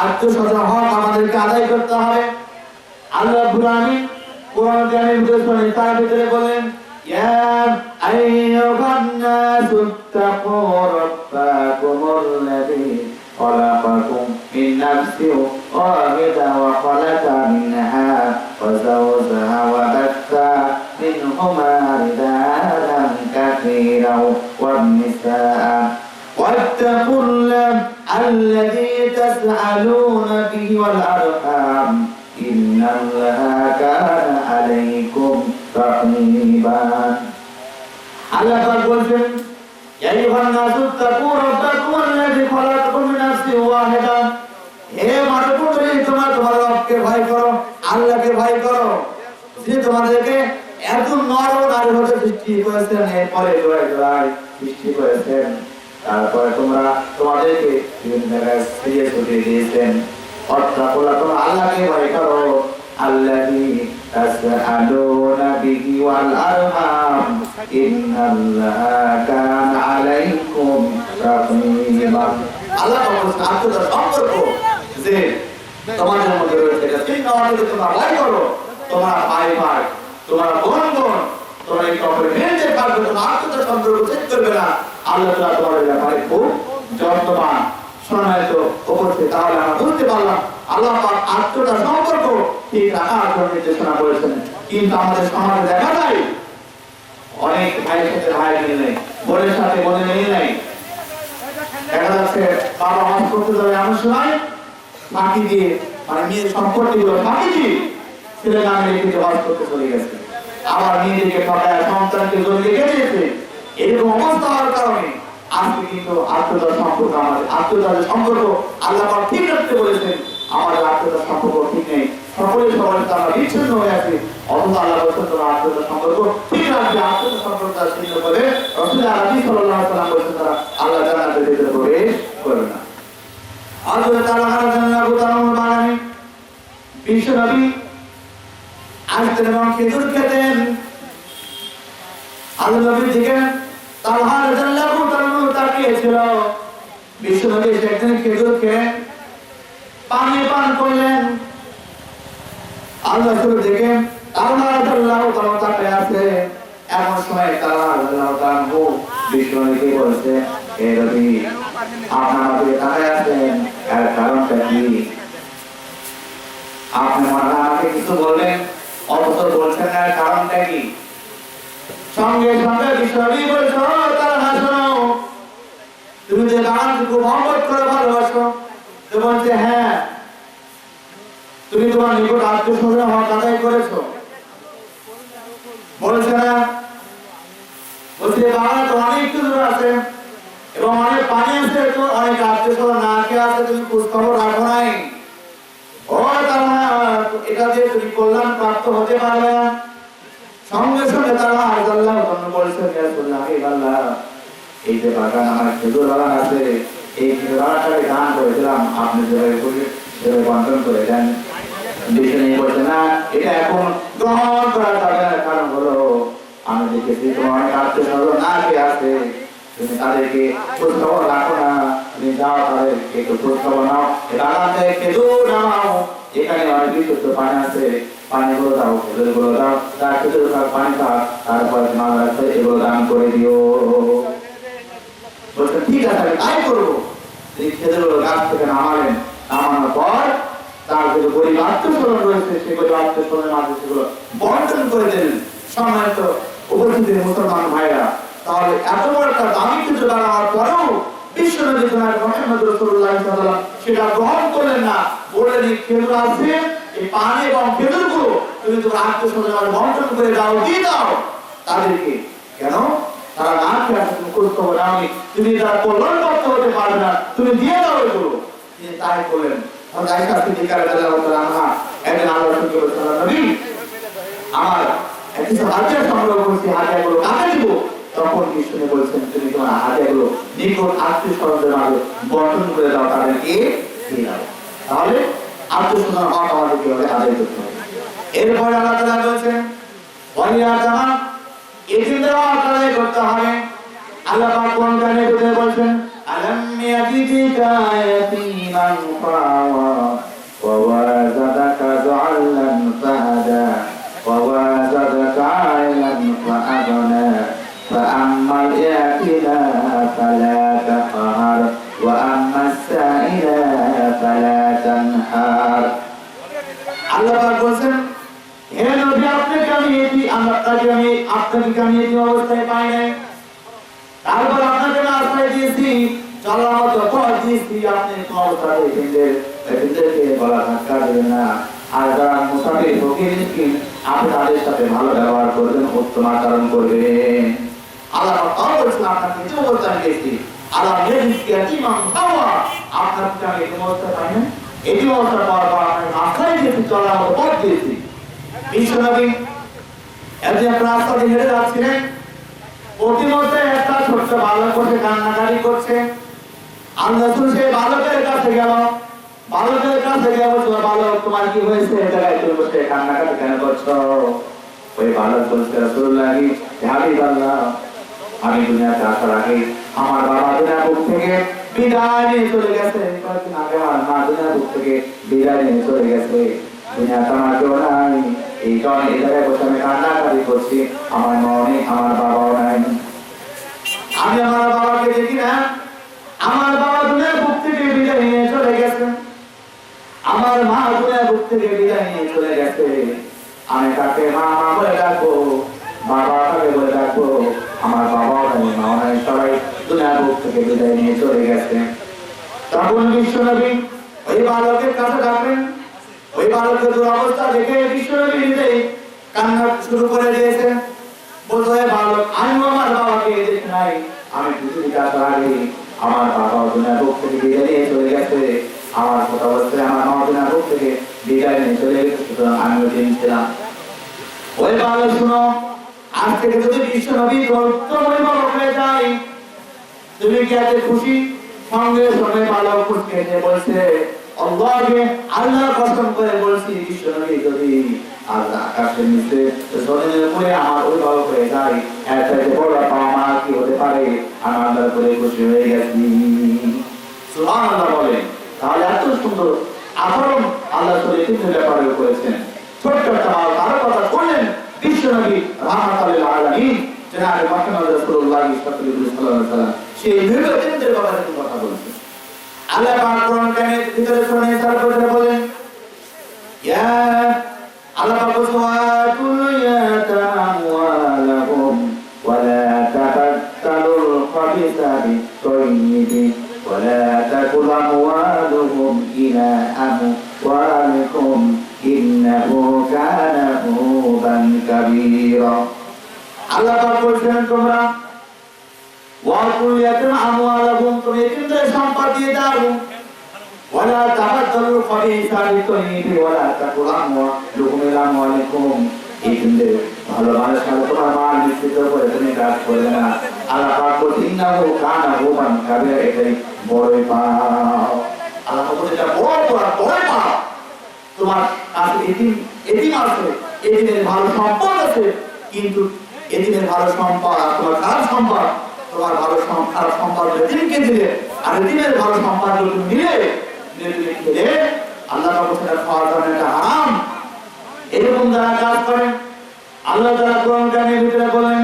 আত্মীয়স্বজন হক আমাদেরকে আদায় করতে হবে। আল্লাহ রাব্বুল আলামিন কোরআন কারীমের ভিতরে তার ভিতরে বলেন ইয়া আইয়ুহান নাসু তাকু রাব্বাকুমুল্লাযী খলাকাকুম মিন নাফসিন ওয়াহিদা ওয়া খালাকা মিনহা ওয়া যাওজাহা ওয়া বাথা মিনহুমা রিজালান কাসীরান ওয়ান নিসাআ واتقوا الله الذي تسألون به والأرحام إن الله كان عليكم رقيبا الله বলছেন يا أيها الناس اتقوا ربكم الذي خلقكم من نفس واحدة হে মানুষগুলো তোমরা তোমার রবকে ভয় করো, আল্লাহকে ভয় করো, যে তোমাদেরকে এত নর ও নারী হতে সৃষ্টি করেছেন, এরপরে জোড়ায় সৃষ্টি করেছেন, তারপরে তোমরা তোমাদেরকে বিভিন্ন জায়গায় ফিরিয়ে ছুটিয়ে দিয়েছেন। অর্থাৎ তোমরা আল্লাহকে ভয় করো, আল্লাহি তাসআলুনা বিহি ওয়াল আরহাম ইন্নাল্লাহা কানা আলাইকুম রাকিবা। আল্লাহ বলেছেন আত্মীয়তার সম্পর্ক যে তোমাদের মধ্যে রয়েছে, এটা ঠিক না হলে তোমরা ভয় করো, তোমরা ভাই ভাই, তোমরা বোন বোন, তোমরা এই কবরে মেয়েদের পারবে, তোমরা আত্মীয়তার সম্পর্ক ঠিক করবে না। আল্লাহ তাআলা তোমাদের ব্যাপারে খুব যত্নবান। সম্মানিত উপস্থিতি, তাহলে আমরা বুঝতে পারলাম আল্লাহ পাক আত্মীয়তার সম্পর্ক ঠিক রাখার জন্য নির্দেশনা করেছেন। কিন্তু আমাদের সমাজে দেখা যায় অনেক ভাইয়ের সাথে ভাই মিল নেই, বোনের সাথে বোনের মিল নেই। দেখা যাচ্ছে বাবা হজ করতে যাবে এমন সময় ফাঁকি দিয়ে, মানে মেয়ের সম্পত্তিগুলো ফাঁকি দিয়ে ছেলে নামে রেখে হজ করতে চলে গেছে, আবার মেয়েদেরকে ঠকায় সন্তানকে জমি রেখে দিয়েছে। এরকম অবস্থা হওয়ার কারণে আজকে কিন্তু আত্মীয়তার সম্পর্ক, আমাদের আত্মীয়তার সম্পর্ক আল্লাহ পাক ঠিক রাখতে বলেছেন, আমাদের আত্মীয়তার সম্পর্ক ঠিক নেই, সকলের সবার সাথে আমরা বিচ্ছিন্ন হয়ে আছি। অথচ আল্লাহ বলেছেন তারা আত্মীয়তার সম্পর্ক ঠিক রাখবে, আত্মীয়তার সম্পর্ক ছিন্ন করে রাসূল আরবি সাল্লাল্লাহু আলাইহি ওয়াসাল্লাম বলেছেন তারা আল্লাহ জান্নাতের ভিতরে প্রবেশ করবে না। আল্লাহ তাআলা জান্নাতুল বানানি বিশ্ব নবী আসতেন এবং খেজুর খেতেন। আল্লাহ নবীর দিকে তালহা রাদিয়াল্লাহু তাআলা তাকিয়েছিল। বিশ্ব নবী একদিন খেজুর খেয়ে পানি পান করলেন। আল্লাহ রাসূল দিকে তালহা রাদিয়াল্লাহু তাআলা তাকিয়ে আছে। এমন সময় তালহা রাদিয়াল্লাহু তাআলা বিশ্ব নবীকে বলছে, হে নবী, আপনি আমাকে তাকিয়ে আছেন, এর কারণটা কি? আপনি আমাকে কিছু বললেন, অথচ বলছেন না, এর কারণটা কি? সঙ্গে সঙ্গে বিশ্বনবী বলছো, তারা না শোনো, তুমি যে গানকে খুব মহব্বত করে ভালোবাসো। তো বলছে হ্যাঁ, তুমি তোমার নিকট আত্মীয়স্বজন হক আদায় করেছো। বলছে না, বলছে বাগানে তো অনেক কিছু আছে এবং অনেক পানি আছে, তো অনেক আত্মীয়স্বজন না খেয়ে আছে, তুমি খোঁজ খবর রাখো নাই। ও তারা এটা দিয়ে তুমি কল্যাণ প্রাপ্ত হতে পারবে না। সঙ্গে সঙ্গে তারা আল্লাহ বলছেন, আল্লাহ, এই যে বাগান আমার খেজুর বাগান আছে, এই খেজুর বাগানটাকে দান করেছিলাম, আপনি যেভাবে বন্টন করে দেন। বলছে না, এটা এখন গ্রহণ করা যাবে না, কারণ হলো আমি দেখেছি তোমার অনেক আত্মীয়স্বজন না খেয়ে আছে, তুমি তাদেরকে খোঁজ খবর রাখো না, তুমি যাও তাদের একটু খোঁজ খবর নাও, বাগান থেকে খেজুর নামাও, এখানে অনেক বিশুদ্ধ পানি আছে, পানিগুলো দাও, খেজুরগুলো দাও, তার খেজুর খাক, পানি খাক, তারপরে মাল আছে, এগুলো দান করে দিও। বলছে ঠিক আছে, আমি তাই করবো। এই খেজুরগুলো গাছ থেকে নামালেন, নামানোর পর তার যে গরিব আত্মীয়স্বজন রয়েছে, সেগুলো আত্মীয়স্বজনের মাঝে সেগুলো বন্টন করে দিলেন। সম্মানিত উপস্থিত মুসলমান ভাইরা, তাহলে এত বড় একটা দামি কিছু দাঁড়ানোর পরেও বিশ্বনবী মুহাম্মদ রাসূলুল্লাহ সাল্লাল্লাহু আলাইহি ওয়াসাল্লাম সেটা গ্রহণ করলেন না। বললেন এই খেজুর আছে, এই পানি এবং খেজুরগুলো তুমি তোমার আত্মীয়স্বজনের বন্টন করে দাও, দিয়ে দাও তাদেরকে। কেন? তারা না খেয়ে আছে, তুমি খোঁজ খবর নাওনি, তুমি তার কল্যাণ প্রাপ্ত হতে পারবে না, তুমি দিয়ে দাও এগুলো। তিনি তাই করলেন। আয়েশা সিদ্দিকা রাদিয়াল্লাহু তাআলা আনহা একদিন আল্লাহর রাসূলকে বললেন, নবী, আমার কিছু হাদিয়া সংগ্রহ করেছি, হাদিয়াগুলো কাকে দিব? তখন বিষ্ণু বলছেন, তুমি তোমার হাদিয়াগুলো নিকট আত্মীয়স্বজনদের মাঝে বন্টন করে দাও, তাদেরকে দিয়ে দাও। তাহলে আত্মীয়স্বজন হক আমাদেরকে আদায় করতে হবে। এরপরে আল্লাহ তাআলা বলেছেন, ওয়ালিয়া জামা, এতিমদের হক আদায় করতে হবে। আল্লাহ পাক কোরআনে বলছেন, ألم يجدك يتيما فآوى ووجدك ضالا فهدى ووجدك عائلا فأغنى فأما اليتيم فلا تقهر وأما السائل فلا تنهر আল্লাহ পাক বলেন হে নবী আপনাকে আমি এই অবস্থায় পাই নাই তারপর আপনাকে রাস্তায় দিয়েছি চলার মতো পথ দিয়েছি আপনি অবস্থা দেখেনদেরকে বলা ধাক্কা দেবেন না আর যারা মুসাফির ফকির মিসকিন আপনি তাদের সাথে ভালো ব্যবহার করবেন উত্তম আচরণ করবেন আল্লাহ পাক বলেছেন আপনাকে যে অবস্থায় দিয়েছি আল্লাহ মেয়েদিকে ইমাম খাওয়া আপনাকে আমি এই অবস্থা পাই না এই অবস্থা পাওয়ার পর আপনাকে রাস্তায় দিয়েছি চলার মতো পথ দিয়েছি বিশ্বনবী একদিন রাস্তা দিয়ে হেঁটে যাচ্ছিলেন প্রতিমধ্যে একটা ছোট্ট বালক বসে কান্নাকাটি করছে আল্লাহ রাসূল সেই বালকের কাছে গেল বালক তোমার কি হয়েছে জায়গায় তুমি বসে কান্নাকাটি কেন করছো ওই বালক বলছে রাসূলুল্লাহ হাবিবাল্লাহ আমি দুনিয়াতে আসার আগে আমার বাবা দুনিয়ার বুক থেকে বিদায় নিয়ে চলে গেছে কয়েকদিন আগে আমার মা দুনিয়ার বুক থেকে বিদায় নিয়ে চলে গেছে দুনিয়াতে আমার কেউ নাই এই কারণে এই জায়গায় বসে আমি কান্নাকাটি করছি আমার মা নেই আমার বাবাও নাই আমি আমার বাবাকে দেখি না আমার বাবা দুনিয়ার বুক থেকে বিদায় নিয়ে চলে গেছে আমার মা দুনিয়ার বুক থেকে বিদায় নিয়ে চলে গেছে আমি তাকে মা মা বলে ডাকবো বাবা তাকে বলে ডাকবো আমার বাবাও নাই মাও নাই সবাই দুনিয়ার বুক থেকে বিদায় নিয়ে চলে গেছে তখন বিশ্বনবী ওই বালকের কাছে ডাকলেন ওই বালকের দুরবস্থা দেখে বিশ্বনবী নিজেই কান্না শুরু করে দিয়েছেন বলতো হে বালক আমি আমার বাবাকে দেখি নাই আমি পৃথিবীতে আসার আগে আমার বাবাও দুনিয়ার বুক থেকে বিদায় নিয়ে চলে গেছে আমার ছোট অবস্থায় আমার মা দুনিয়ার বুক থেকে বিদায় নিয়ে চলে গেছে সুতরাং আমিও জেনেছিলাম ওই বালক শুনো আজ থেকে যদি বিশ্বনবী তোমার বাবা হয়ে যায় তুমি কি এত খুশি সঙ্গে সঙ্গে বালক খুশি হয়ে বলছে আল্লাহকে আল্লাহর কসম করে বলছি বিশ্বনবী যদি আল্লাহ আকাশের নিচে জমিনের উপরে আমার ওই বালক হয়ে যায় এর চাইতে বড় পাওয়া আমার কি হতে পারে আমি আল্লাহর উপরে খুশি হয়ে গেছি সুবহানাল্লাহ বলেন তাহলে এত সুন্দর আচরণ আল্লাহ শরীয়তের ব্যাপারে করেছেন ছোট্ট একটা তার কথা শুনলেন বিশ্বনবী রাহমাতুল লিল আলামিন জনাব মুহাম্মদ রাসূলুল্লাহ সাল্লাল্লাহু আলাইহি ওয়াসাল্লাম সেই নির্বাচনের ব্যাপারে কথা বলেছেন আল্লাহ পাক কোরআন কারিমের ভিতরে শুনে তারপরে বলেন ইয়া আল্লাহ পাক ওয়াতুল ইয়াতামওয়ালাহুম ওয়ালা তাবাদদালুল খাবিসা বিত-তাইয়্যিবি ওয়ালা তাকুল আমওয়ালুহুম ইলা আমওয়ালিকুম ইন্নাহু কানা হুবান কাবীরা আল্লাহ পাক বলেন তোমরা ওয়াকুল ইয়াতাম আমওয়ালাহুম তুমি এতিমদের সম্পদ দিয়ে দাও ওয়ালা তাবাদদালুল খাবিসা বিত-তাইয়্যিবি ওয়ালা তাকুল আমওয়ালুহুম ইলা আমওয়ালিকুম এতিমদের ভালোবাসার সাথে তোমার মাল মিশ্রিত করে তুমি কাজ করবে না আল্লাহ পাক বলেন ইন্নাহু কানা হুবান কাবীরা এটাই বড়ই পাপ আল্লাহ পাক বলেন এটা বড় পাপ তোমার কাছে এতিম আছে এতিমের ভালো সম্পদ আছে কিন্তু এতিমের ভালো সম্পদ আর তোমার খারাপ সম্পদ তোমার ভালো খারাপ সম্পদ এতিমকে দিলে আর এতিমের ভালো সম্পদ যদি মিলে দিলে আল্লাহ পাক সেটা খাওয়ার জন্য এটা হারাম এরকম যারা কাজ করেন আল্লাহ তাআলা কোরআন কারিমের ভিতরে বলেন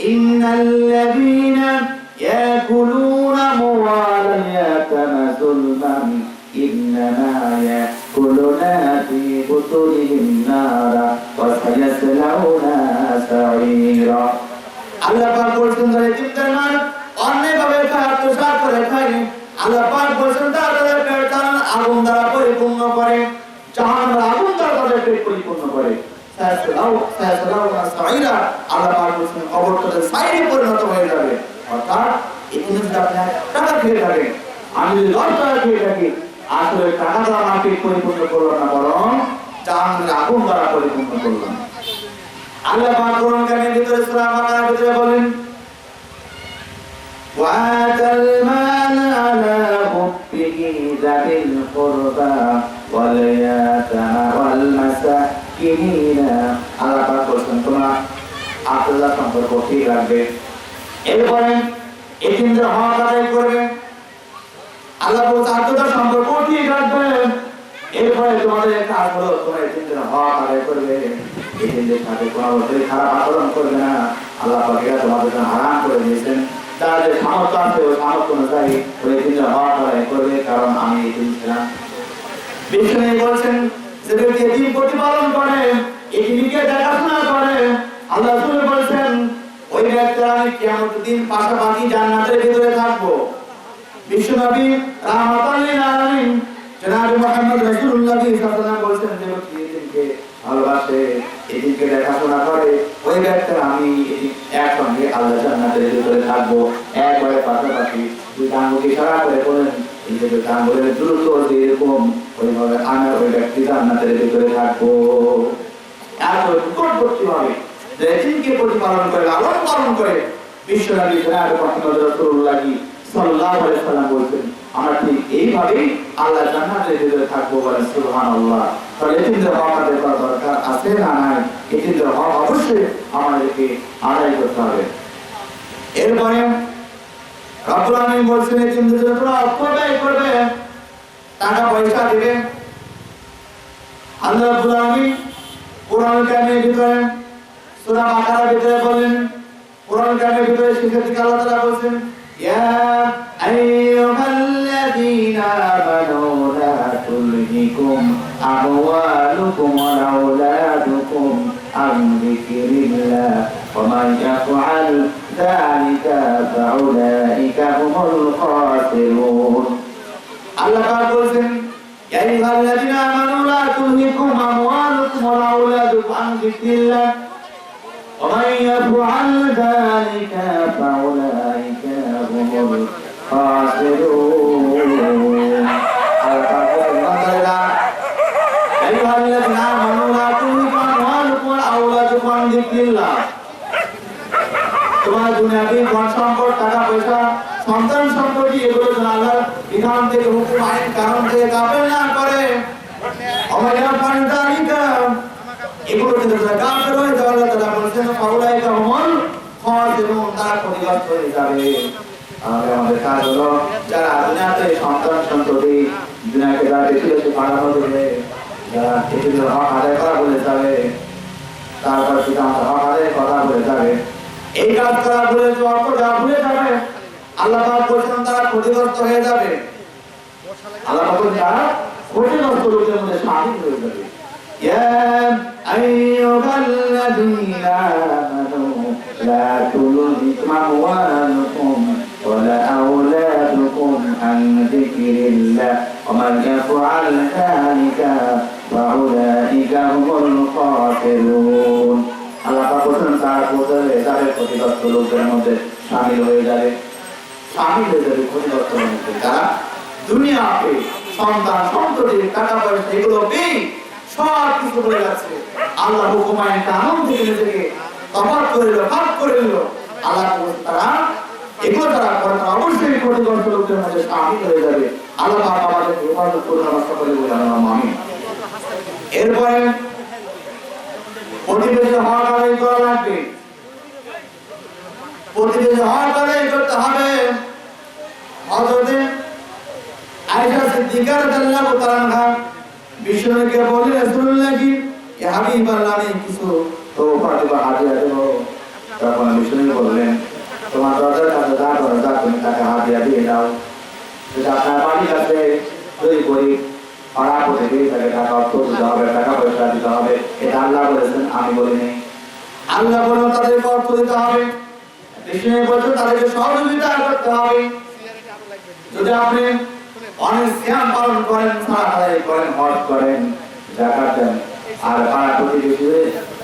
ইন্নাল্লাযীনা ইয়াকুলুনা আমওয়ালাল ইয়াতামা যুলমান ইন্নামা ইয়াকুলুনা ফি বুতুনিহিম নারা ওয়া সায়াসলাউনা সাঈরা আল্লাহ পাক বলেন যারা এতিমদের মাল অন্যায়ভাবে আত্মসাৎ করে খায় আল্লাহ পাক বলেন তাদের পেট আগুন দ্বারা পরিপূর্ণ করে জাহান্নামের আগুন দ্বারা তাদের পেট পরিপূর্ণ করে সায়াসলাউনা সাঈরা আল্লাহ পাক বলেন অবর্ততে সাইরে পরিণত হয়ে যাবে অর্থাৎ এতিমের আপনি টাকা খেয়ে থাকেন আমি যদি 10 টাকা খেয়ে থাকি আসলে টাকা দ্বারা আমার পেট পরিপূর্ণ করলো না বরং জাহান্নামের আগুন দ্বারা পরিপূর্ণ করলো আল্লাহ পাক কোরআন কারিমের ভিতরে সূরা বাকারার ভিতরে বলেন ওয়াতাল মাল আলা হুব্বিহি যাবিল কুরবা ওয়াল ইয়াতামা ওয়াল মাসাকিন আল্লাহ পাক বলেন তোমরা আপনাদের সম্পর্ক ঠিক রাখবে এরপরে এতিমদের হক আদায় করবে আল্লাহ বলছে আত্মীয়তার সম্পর্ক ঠিক রাখবে। এরপরে তোমাদের কাজ হলো তোমরা এই 3 দিন হক আদায় করবে। এই 3 দিন সাথে কোনো অবস্থায় খারাপ আচরণ করবে না। আল্লাহ পাক এটা তোমাদের জন্য হারাম করে দিয়েছেন। যাদের সামর্থ্য আছে ওই সামর্থ্য অনুযায়ী ওই 3 দিন হক আদায় করবে, কারণ আমি এই দিন ছিলাম। বিষ্ণু বলছেন যে ব্যক্তি এই দিন প্রতিপালন করে, এই দিনকে দেখাশোনা করে, আল্লাহ রাসূল বলেছেন ওই ব্যক্তির আমি কিয়ামতের দিন পাশাপাশি জান্নাতের ভিতরে থাকবো। বিশ্বনবী রাহমাতুল লিল আলামিন জনাব মুহাম্মদ রাসূলুল্লাহ সাল্লাল্লাহু আলাইহি ওয়াসাল্লাম বলেছেন যে ব্যক্তি এই দিনকে ভালোবাসে, এই দিনকে দেখাশোনা করে, ওই ব্যক্তির আমি একসঙ্গে আল্লাহ জান্নাতের ভিতরে থাকবো। একবারে পাশাপাশি দুই আঙ্গুল ইশারা করে বলেন এই যে আঙ্গুলের দ্রুত যেরকম ওইভাবে আমি ওই ব্যক্তি জান্নাতের ভিতরে থাকবো। এত নিকটবর্তী ভাবে যে দিনকে প্রতিপালন করে লালন পালন করে বিশ্বনবী জনাব মুহাম্মদ রাসূলুল্লাহ সাল্লাল্লাহু আলাইহি ওয়াসাল্লাম বলেছেন আমরা ঠিক এইভাবেই আল্লাহ জান্নাতের ভিতরে থাকবো। বলেন সুবহানাল্লাহ। তাহলে এই তিনটা হক আদায় করা দরকার আছে না নাই? এই তিনটা হক অবশ্যই আমাদেরকে আদায় করতে হবে। এরপরে রব্বুল আলামিন বলছেন এই তিনটা যদি তোমরা অর্থ ব্যয় করবে, টাকা পয়সা দিবে, আল্লাহ রাব্বুল আলামিন কোরআন কারিমের ভিতরে সূরা বাকারার ভিতরে বলেন, কোরআন কারিমের ভিতরে শেষের দিকে আল্লাহ তাআলা বলেন ইয়া আইয়ুহাল্লাযীনা আমানু লা তুলহিকুম আমওয়ালুকুম ওয়া আওলাদুকুম আন যিকরিল্লাহ ওয়া মান ইয়াফআল যালিকা ফাউলাইকা হুমুল খাসিরুন। আল্লাহ পাক বলেন ইয়া আইয়ুহাল্লাযীনা আমানু লা তুলহিকুম আমওয়ালুকুম ওয়া আওলাদুকুম আন যিকরিল্লাহ ومن يفعل ذلك فأولئك هم الخاسرون. أيها الذين آمنوا لا تلهكم أموالكم وأولادكم عن ذكر الله. তোমার দুনিয়াবি ধন সম্পদ, টাকা পয়সা, সন্তান সম্পত্তি এগুলো যেন আল্লাহর বিধান থেকে, হুকুম আইন কানুন থেকে কাফের না করে। আমাদের পান্তালিকা এগুলো থেকে যারা কাফের হয়ে যাবে আল্লাহ তাআলা বলেছেন ফাউলাইকা হুমুল খাসিরুন, তারা ক্ষতিগ্রস্ত হয়ে যাবে। আমাদের কাজ হলো যারা দুনিয়াতে সন্তান সন্ততি দুনিয়াকে যারা বেশি বেশি বাড়ানো দেবে, যারা এগুলো হক আদায় করা বলে যাবে, তারপর পিতা মাতা হক আদায়ের কথা বলে যাবে, এই কাজ করা বলে যে অর্থ যা ভুলে যাবে আল্লাহ পাক বলেছেন তারা ক্ষতিগ্রস্ত হয়ে যাবে। আল্লাহ পাক বলেছেন তারা ক্ষতিগ্রস্ত লোকের মধ্যে শামিল হয়ে যাবে। يا أيها الذين آمنوا لا تلهكم أموالكم ولا أولادكم عن ذكر الله ومن يفعل ذلك فأولئك هم الخاسرون. আল্লাহ পাক বলেন তারা তাদের ক্ষতিগ্রস্ত লোকদের মধ্যে শামিল হয়ে যাবে, ক্ষতিগ্রস্ত লোকদের যারা দুনিয়াতে সন্তান সন্ততি টাকা পয়সা এগুলো পেয়ে সব কিছু বলে যাচ্ছে, আল্লাহ হুকুম আইন কানুন থেকে নিজেকে তফাৎ করে দিল, ভাগ করে দিল। আল্লাহ তারা এগুলো তারা করে তারা অবশ্যই ক্ষতিগ্রস্ত লোকদের মধ্যে শামিল হয়ে যাবে। আল্লাহ পাক আমাদের হেফাজত করুন, আমরা সকলে বলি আমিন। এরপরে প্রতিবেশী হক আদায় করা লাগবে, প্রতিবেশী হক আদায় করতে হবে। হযরতে আয়েশা সিদ্দিকা রাদিয়াল্লাহু তাআলা আনহা বিশ্বনবীকে বললেন রাসূলুল্লাহ কি ইয়া হাবিবাল্লাহ আমি কিছু তোফা দেব, হাদিয়া দেব। তখন বিশ্বনবী বললেন তোমার দরজার কাছে যা দরজা তুমি তাকে হাদিয়া দিয়ে দাও। যদি আপনার বাড়ির কাছে তৈরি করি পাড়া করতে গিয়ে তাকে টাকা অর্থ দিতে হবে, টাকা পয়সা দিতে হবে, এটা আল্লাহ বলেছেন, আমি বলিনি। আল্লাহ বলেন তাদেরকে অর্থ দিতে হবে, বিশ্বনবী বলেছেন তাদেরকে সহযোগিতা করতে হবে। যদি আপনি অনেক সিয়াম পালন করেন, সালাত আদায় করেন, হজ করেন, যাকাত দেন, আর পাড়া প্রতিবেশী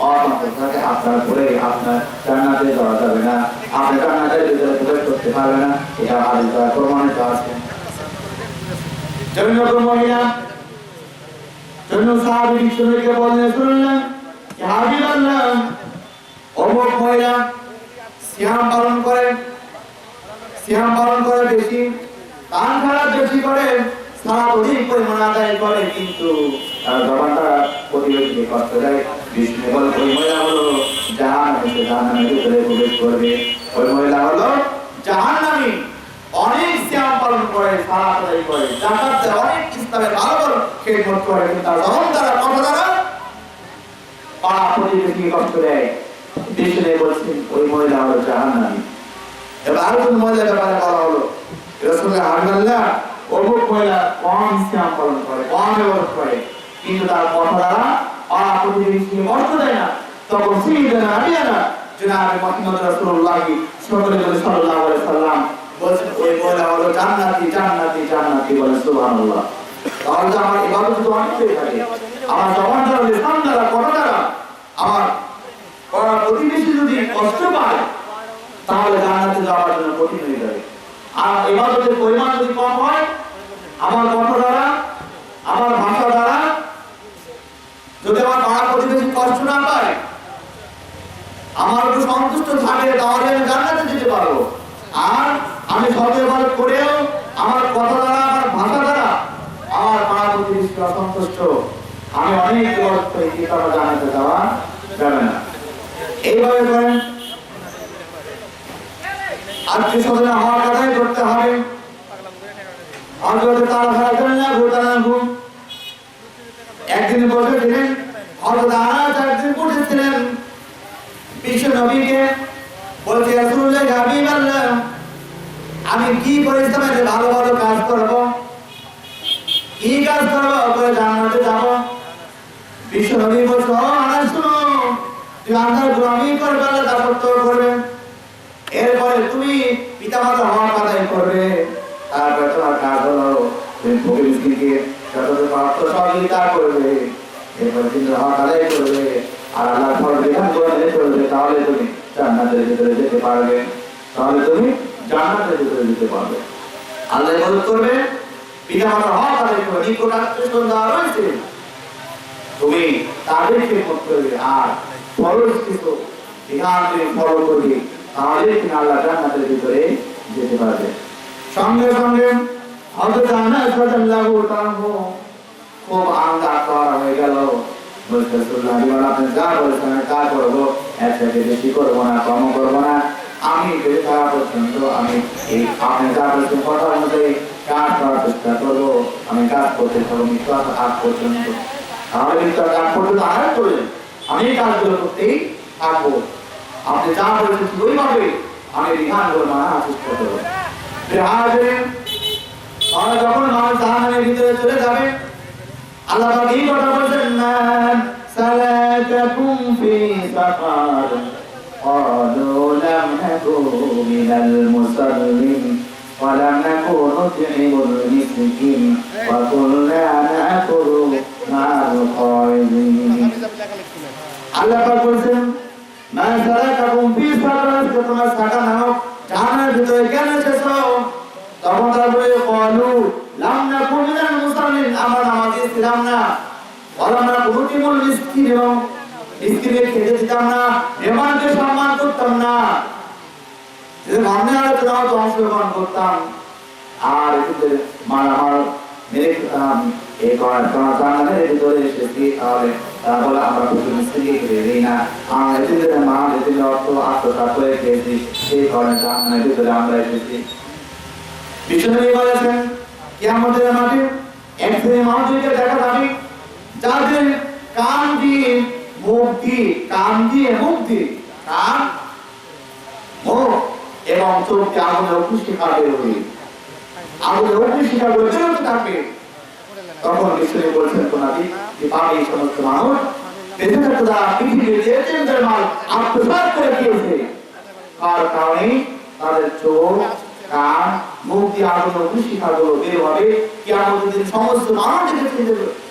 অসন্তোষ থাকে আপনার উপরে, আপনার জান্নাতে যাওয়া যাবে না, আপনি জান্নাতের ভিতরে প্রবেশ করতে পারবে না, এটা হাদিস দ্বারা প্রমাণিত আছে। জন্য মহিলা জন্য সাহাবী বিশ্বনবীকে বললেন রাসূলুল্লাহ ইয়া হাবিবাল্লাহ অমুক মহিলা সিয়াম পালন করে বেশি, কান খারাপ বেশি করে, সালাত অধিক পরিমাণ আদায় করে, কিন্তু তার জবানটা প্রতিবেশীকে কষ্ট দেয়। বিষ্ণু বলে ওই মহিলা হলো জাহান্নামের ভিতরে প্রবেশ করবে, ওই মহিলা হলো জাহান্নামী। অনেক সিয়াম পালন করে, সালাত আদায় করে, যাকাত দেয়, অনেক ইসলামের ভালো ভালো খেদমত করে, কিন্তু যখন তারা কথা দ্বারা পাড়া প্রতিবেশী কষ্ট দেয়, দেশে বলছেন ওই মহিলা হলো জাহান্নামী। এবার আরো কোন মহিলার ব্যাপারে বলা হলো, রাসূলুল্লাহ হাবিবাল্লাহ অমুক মহিলা কম ইসলাম পালন করে, কম ইবাদত করে, কিন্তু তার কথা দ্বারা পাড়া প্রতিবেশীকে কষ্ট দেয় না। তখন সাইয়্যিদানা আলিয়ানা জনাবে মুহাম্মদ রাসূলুল্লাহ সাল্লাল্লাহু আলাইহি সাল্লাম বলেন ওই মহিলা হলো জান্নাতি জান্নাতি জান্নাতি, বলে সুবহানাল্লাহ। তাহলে আমার ইবাদত তো অনেক হয়ে থাকে, আমার জবান দ্বারা, লিসান দ্বারা, কথা দ্বারা আমার পাড়া প্রতিবেশী যদি কষ্ট পায় তাহলে জান্নাতে যাওয়ার জন্য কঠিন হয়ে যাবে। আর ইবাদতের পরিমাণ যদি কম হয়, আমার কথা দ্বারা, আমার ভাষা দ্বারা যদি আমার পাড়া প্রতিবেশী কষ্ট না পায়, আমার একটু সন্তুষ্ট থাকে, তাহলে আমি জান্নাতে যেতে পারবো। আর আমি সৎ ইবাদত করেও আমার কথা দ্বারা, আমার ভাষা দ্বারা আমার পাড়া প্রতিবেশী অসন্তুষ্ট, আমি অনেক ইবাদত করি, কিন্তু আমার জান্নাতে যাওয়া যাবে না। এইভাবে করেন আত্মীয় স্বজনের হওয়ার কথাই করতে হবে। একদিন বসেছিলেন, হযরত আনাস একদিন বসেছিলেন বিশ্ব নবীকে, বলছে রাসূলুল্লাহ হাবিবাল্লাহ আমি কি করে ইসলামের ভালো ভালো কাজ করব, কি কাজ করব করে জান্নাতে যাব? বিশ্ব নবী বলছে ও আনাস শুনো, তুই আল্লাহর গোলামি করবে, আল্লাহ দাসত্ব করবে, এরপরে তুমি পিতামাতা হওয়ার কথাই করবে, তারপরে তোমার কাজ হলো তুমি ফকির মিসকিনকে যতটুকু পারো সহযোগিতা করবে, এরপরে কিন্তু হওয়ার কথাই করবে, আর আল্লাহর ফরজ বিধান করে চলবে, তাহলে তুমি জান্নাতের ভিতরে যেতে পারবে, তাহলে তুমি জান্নাতের ভিতরে যেতে পারবে। আল্লাহ ইবাদত করবে, পিতামাতা হওয়ার কথাই করবে, নিকট আত্মীয়স্বজন যারা রয়েছে তুমি তাদের খেদমত করবে, আর ফরজ কিছু বিধান তুমি ফলো করবে, তাহলে তুমি আল্লাহ জান্নাতের ভিতরে যেতে পারবে। সঙ্গে সঙ্গে হযরত আনাস রাদিয়াল্লাহু তাআলা খুব আনন্দ করা হয়ে গেল, বলতে রাসূলুল্লাহ আপনি যা বলেছেন তা করব, এর থেকে বেশি করব না, কম করব না, আমি বেঁচে থাকা পর্যন্ত আমি এই আপনি যা বলেছেন কথা অনুযায়ী কাজ করার চেষ্টা করব, আমি কাজ করতে থাকবো মৃত্যুর আগ পর্যন্ত। তাহলে মৃত্যুর আগ পর্যন্ত আঘাত করলেন, আমি কাজগুলো করতেই থাকবো, আপনি যা বলেছেন ওইভাবে আমি বিধানগুলো মানার চেষ্টা করবো। যখন মানুষ জাহান্নামের ভিতরে চলে যাবে, আল্লাহ পাক এই কথা বলেছেন না সালাকাকুম ফি সাকার ক্বালু লাম নাকু মিনাল মুসাল্লিন ওয়া লাম নাকু নুত'imul মিসকিন ওয়া কুননা নাকুলু মা'আল খায়িদিন। আল্লাহ পাক বলেছেন মা সালাকাকুম ফি সাকার, তোমরা সাকার নামক জাহান্নামের ভিতরে কেন এসেছো? তখন তারা বলে ক্বালু লাম নাকু মিনাল মুসাল্লিন, আমরা নামাজি ছিলাম না, ওয়া লাম নাকু নুত'imul মিসকিন, মিসকিনকে খেতে দিতাম না, মেহমানকে সম্মান করতাম না, যদি ধর্মের আলোচনাও তো অংশগ্রহণ করতাম, আর এদের মারামার মেরে খেতাম, এই করার জাহান্নামের ভিতরে এসেছি, তাহলে তারা বলে আমরা কিছু মিসকিনকে খেতে দিই না, আমরা এদের মাল এদের অর্থ আত্মসাৎ করে খেয়েছি, সেই কারণে জাহান্নামের ভিতরে আমরা এসেছি। বিশ্বনবী বলেছেন কিয়ামতের মাঠে এক শ্রেণীর মানুষকে দেখা যাবে যাদের কান দিয়ে মুখ দিয়ে, কান দিয়ে মুখ দিয়ে, কান মুখ এবং চোখ দিয়ে আগুনের অগ্নিশিখা বের হয়ে, আগুনের অগ্নিশিখা বেরোতে থাকবে। তখন বিশ্বনবী বলেছেন তোনাদি যে পাবে এই সমস্ত মানুষ বেঁচে থাকতে তারা পৃথিবীর এজেন্টের মাল আত্মসাৎ করে দিয়েছে, আর কারণে তাদের চোখ, কান, মুখ দিয়ে আগুনের অগ্নিশিখাগুলো বের হবে। কিয়ামতের দিন সমস্ত মানুষকে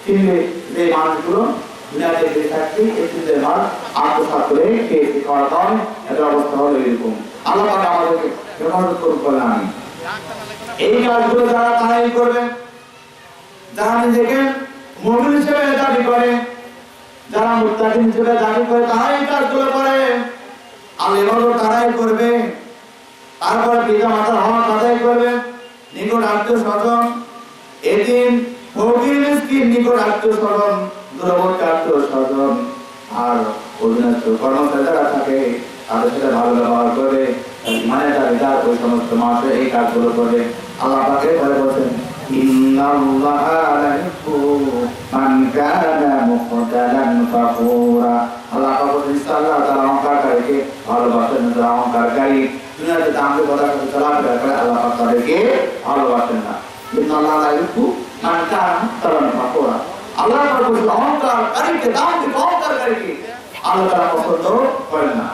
চিনবে যে মানুষগুলো দুনিয়াতে বেঁচে থাকতে এজেন্টের মাল আত্মসাৎ করে খেয়েছে, খাওয়ার কারণে এদের অবস্থা হলো এরকম। আল্লাহ পাক আমাদেরকে হেফাজত করুন বলে আমি এই কাজগুলো যারা তারাই করবে, যারা নিজেকে মুমিন হিসেবে দাবি করে, যারা মুত্তাকিন হিসেবে দাবি করে, তারাই এই কাজগুলো করে, আল্লাহ তারাই করবে। তারপরে পিতা মাতার হওয়া কাজাই করবে, নিকট আত্মীয় স্বজন, এতিম ফকির মিসকিন নিকট আত্মীয় স্বজন, দূরবর্তী আত্মীয় স্বজন, আর অধীনস্থ কর্মচারী যারা থাকে তাদের সাথে ভালো ব্যবহার করবে, মানে তাদের ওই সমস্ত মানুষের এই কাজগুলো করবে। আল্লাহ পাকের পরে বলেন ইন্নাল্লাহা লা ইউহিব্বু মান কানা মুখতালান ফাখুরা। আল্লাহ পাক বলেন আল্লাহ তাআলা অহংকারীকে ভালোবাসেন না। যারা অহংকারী দুনিয়াতে দামে কথা চলাফেরা করে আল্লাহ পাক তাদেরকে ভালোবাসেন না। ইন্নাল্লাহা লা ইউহিব্বু মান কানা মুখতালান ফাখুরা। আল্লাহ পাক বলেন অহংকারীকে দামে অহংকারীকে আল্লাহ তাআলা পছন্দ করেন না।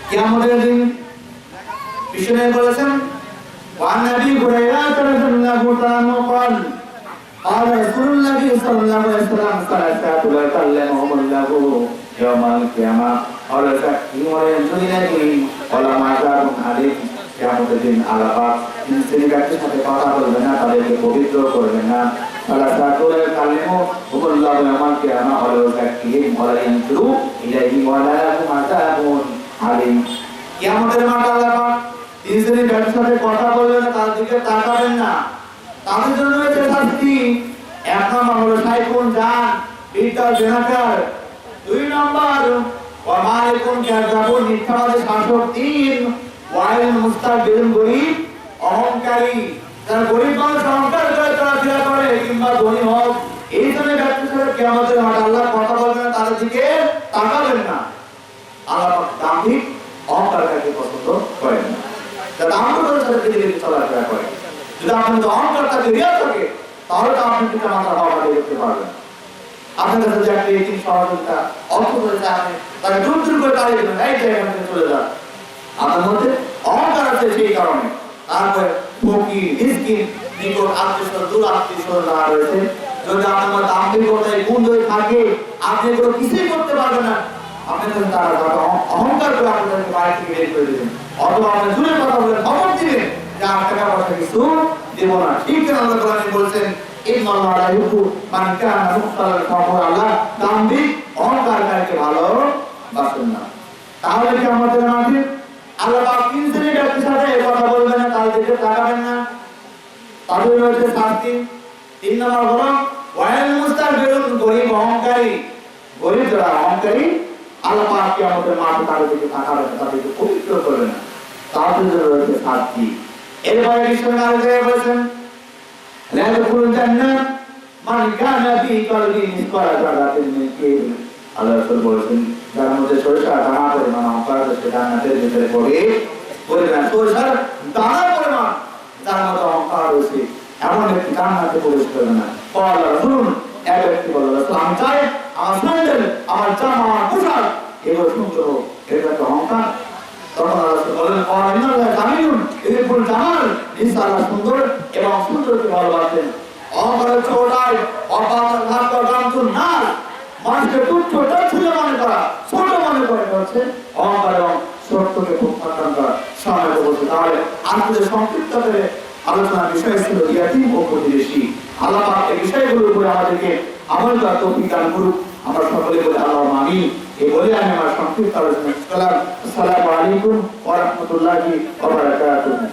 কিয়ামতের দিন বিষ্ণু বলেছেন وعن ابي هريره رضي الله عنه قال قال رسول الله صلى الله عليه وسلم ثلاثه لا يكلمهم الله يوم القيامه قال يوم ينزلون ولا ما جاءهم عليه কিয়ামতের দিন আল্লাহ পাক তিন ব্যক্তির সাথে কথা বলবেন না, তাদেরকে পবিত্র করবেন না। ثلاثه لا يكلمهم الله يوم القيامه ولا يزكيهم ولا ينظر اليهم ولا لهم عذاب عليم। কিয়ামতের মাঠে আল্লাহ পাক তিন শ্রেণীর ব্যক্তির সাথে কথা বলবেন না, তার দিকে তাকাবেন না। তাদের জন্য রয়েছে শাস্তি। এক নম্বর হলো সাইকুন জান বিদ্যার জেনাকার। দুই নম্বর ওয়ামালিকুন কাযাবুন মিথ্যাবাদী শাসক। তিন ওয়াইল মুস্তাকবিরুন গরীব অহংকারী। যারা গরীব মানুষ অহংকার করে চলাফেরা করে কিংবা ধনী হোক, এই ধরনের ব্যক্তির সাথে কিয়ামতের মাঠে আল্লাহ কথা বলবেন না, তাদের দিকে তাকাবেন না। আল্লাহ পাক দাম্ভিক অহংকারীকে পছন্দ করেন না। যারা অহংকারের সাথে পৃথিবীতে চলাফেরা করে, যদি আপনার অহংকার থাকে রিয়া থাকে, তাহলে তো আপনি পিতা মাতার হওয়া দেখতে পারবেন। আপনার কাছে যে একটা এই সহযোগিতা অর্থ করেছে, আপনি তাকে দূর দূর করে দাঁড়িয়ে দেবেন, এই জায়গা থেকে চলে যান। আপনার মধ্যে অহংকার আছে সেই কারণে। তারপরে ফকির মিসকিন নিকট আত্মীয় দূর আত্মীয় যারা রয়েছে, যদি আপনার মধ্যে আন্তরিকতায় গুণ হয়ে থাকে, আপনি কোনো কিছুই করতে পারবেন না। আপনি তারা অহংকার করে আপনাদেরকে বাড়ি থেকে বের করে দেবেন, অথবা আপনি দূরে কথা বলে খবর দিবেন যে আর টাকা পয়সা কিছু দেব না। ঠিক আছে, আল্লাহ কোরআনে বলছেন ইন্নাল্লাহা লা ইউহিব্বু মান কানা মুখতালান ফাখুরা। আল্লাহ দাম্ভিক অহংকারীকে ভালোবাসেন না। তাহলে কি আমাদের মাঝে আল্লাহ পাক তিন শ্রেণীর ব্যক্তির সাথে কথা বলবেন না, তার দিকে তাকাবেন না, তাদের রয়েছে শাস্তি। তিন নম্বর হলো ওয়াইল মুস্তাকবিরুন গরীব অহংকারী। গরীব যারা অহংকারী, আল্লাহ পাক কিয়ামতের মাঠে তাদের দিকে তাকাবেন না, তাদেরকে পবিত্র করবেন না, তাদের জন্য রয়েছে শাস্তি। এরপরে বিষ্ণু আরেক বলেছেন লা ইয়াদখুলুল জান্নাত মান কানা ফি কলবিহি মিসকালা যারাতিন মিন কিবর। আল্লাহ রাসূল বলেছেন যার মধ্যে সরিষা দানা পরিমাণ অহংকার আছে জান্নাতের ভিতরে পড়বে না। সরিষার দানা পরিমাণ যার মধ্যে অহংকার রয়েছে এমন ব্যক্তি জান্নাতে প্রবেশ করবে না। আল্লাহ রাসূল এক ব্যক্তি বলল রাসূল আমি চাই আমার স্যান্ডেল, আমার জামা, আমার পোশাক এগুলো সুন্দর হোক, এটা তো অহংকার। তখন আল্লাহ রাসূল বলেন ইন্নাল্লাহা জামিলুন ইউহিব্বুল জামাল। ইনশাআল্লাহ সুন্দর এবং সুন্দরকে ভালোবাসেন। অহংকারের ছোটাই অপার ভাগ্য গামতুন না, মানুষকে তুচ্ছ তাচ্ছিল্য মনে করা, ছোট মনে করে হচ্ছে অহংকার এবং সত্যকে প্রত্যাখ্যান করা। সামনে বলছে তাহলে আজকে সংক্ষিপ্ত করে আলোচনার বিষয় ছিল ইয়াতীম ও প্রতিবেশী। আল্লাহ পাক এই বিষয়গুলোর উপরে আমাদেরকে আমল করার তৌফিক দান করুক। আমরা সকলে বলে আল্লাহুম্মা আমিন। এই বলে আমি আমার সংক্ষিপ্ত আলোচনা করলাম। আসসালামু আলাইকুম ওয়া রাহমাতুল্লাহি ওয়া বারাকাতুহু।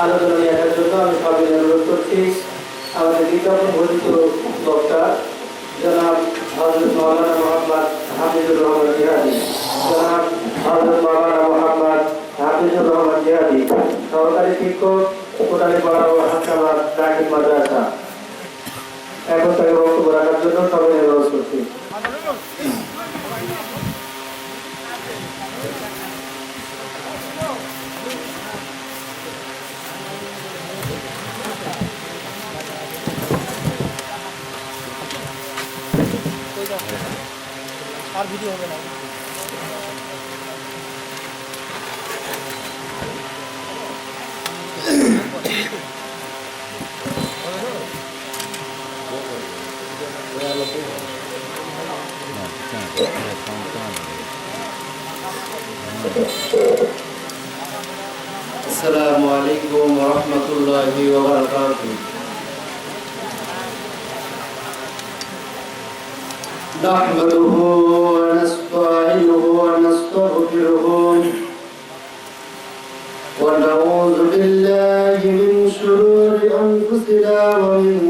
আলোচনা নিয়ে আসার জন্য আমি সবাই অনুরোধ করছি আমাদের বিজ্ঞাপন ঘোষিত বক্তা জনাব হযরত মাওলানা মোহাম্মদ হাফিজুর রহমান জিহাদি, জনাব হযরত মাওলানা মোহাম্মদ হাফিজুর রহমান জিহাদি, সহকারী শিক্ষক কোটালীপাড়া ও হাসানাবাদ দাখিল মাদ্রাসা। এখন তাকে বক্তব্য রাখার জন্য সবাই অনুরোধ করছি। আর ভিডিও হবে না। আসসালামু আলাইকুম ওয়া রাহমাতুল্লাহি ওয়া বারাকাতুহু। نحمده ونستعينه ونستغفره ونعوذ بالله من شرور أنفسنا ومن